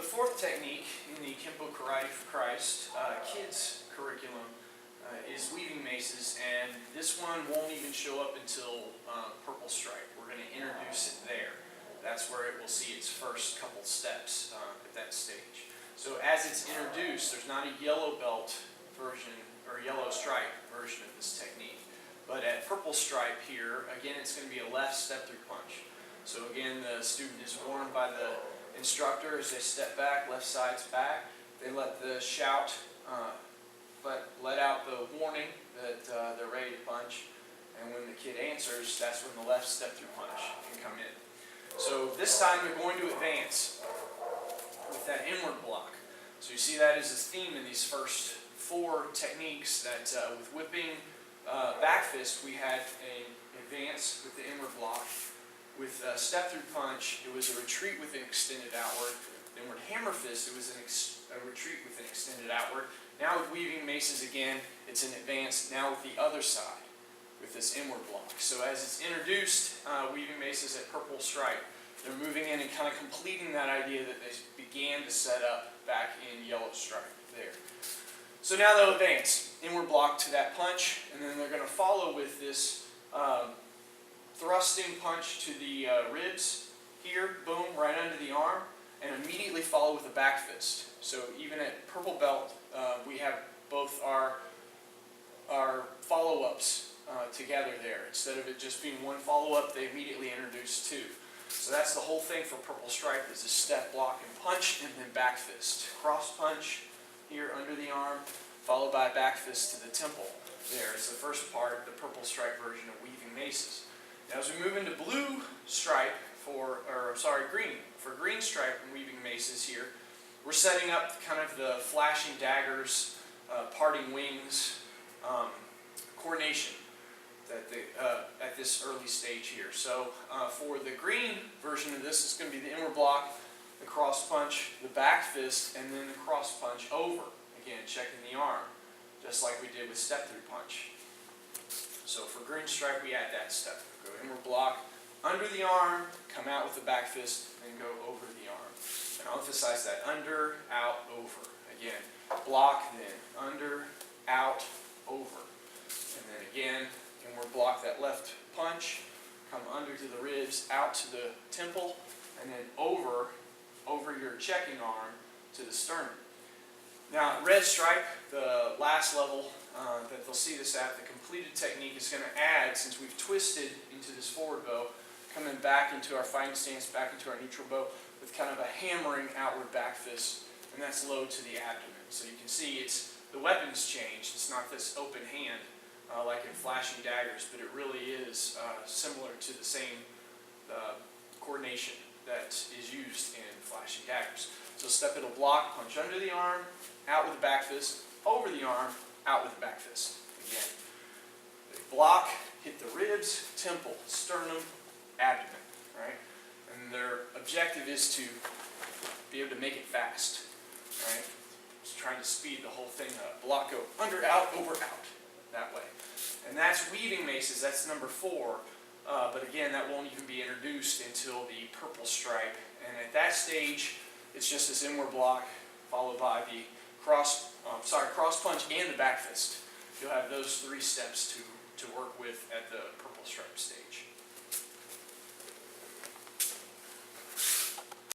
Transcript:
fourth technique in the Kenpo Karate for Christ kids curriculum is weaving maces, and this one won't even show up until purple stripe. We're going to introduce it there. That's where it will see its first couple steps at that stage. So as it's introduced, there's not a yellow belt version or yellow stripe version of this technique. But at purple stripe here, again, it's going to be a left step through punch. So again, the student is warned by the instructor as they step back, left side's back. They let the shout, let out the warning that they're ready to punch. And when the kid answers, that's when the left step through punch can come in. So this time they're going to advance with that inward block. So you see that as a theme in these first four techniques that with whipping back fist, we had an advance with the inward block. With step through punch, it was a retreat with an extended outward. Then with hammer fist, it was a retreat with an extended outward. Now with weaving maces again, it's an advance now with the other side with this inward block. So as it's introduced, weaving maces at purple stripe, they're moving in and kind of completing that idea that they began to set up back in yellow stripe there. So now they'll advance, inward block to that punch, and then they're going to follow with this thrusting punch to the ribs here, boom, right under the arm, and immediately follow with a back fist. So even at purple belt, we have both our follow-ups together there. Instead of it just being one follow-up, they immediately introduce two. So that's the whole thing for purple stripe, is a step, block, and punch, and then back fist. Cross punch here under the arm, followed by a back fist to the temple. There is the first part, the purple stripe version of weaving maces. Now as we move into blue stripe green. For green stripe and weaving maces here, we're setting up kind of the flashing daggers, parting wings, coordination at this early stage here. So for the green version of this, it's going to be the inward block, the cross punch, the back fist, and then the cross punch over. Again, checking the arm, just like we did with step through punch. So for green stripe, we add that step. Go inward block, under the arm, come out with the back fist, and go over the arm. And I'll emphasize that, under, out, over. Again, block, then under, out, over. And then again, inward block that left punch, come under to the ribs, out to the temple, and then over your checking arm to the sternum. Now, red stripe, the last level that they'll see this at, the completed technique is going to add, since we've twisted into this forward bow, coming back into our fighting stance, back into our neutral bow, with kind of a hammering outward back fist, and that's low to the abdomen. So you can see the weapon's changed. It's not this open hand like in flashing daggers, but it really is similar to the same coordination that is used in flashing daggers. So step it'll block, punch under the arm, out with the back fist, over the arm, out with the back fist. Again, they block, hit the ribs, temple, sternum, abdomen, right? And their objective is to be able to make it fast, right? Just trying to speed the whole thing up. Block, go under, out, over, out, that way. And that's weaving maces, that's number 4. But again, that won't even be introduced until the purple stripe. And at that stage, it's just this inward block followed by the cross punch and the back fist. You'll have those 3 steps to work with at the purple stripe stage.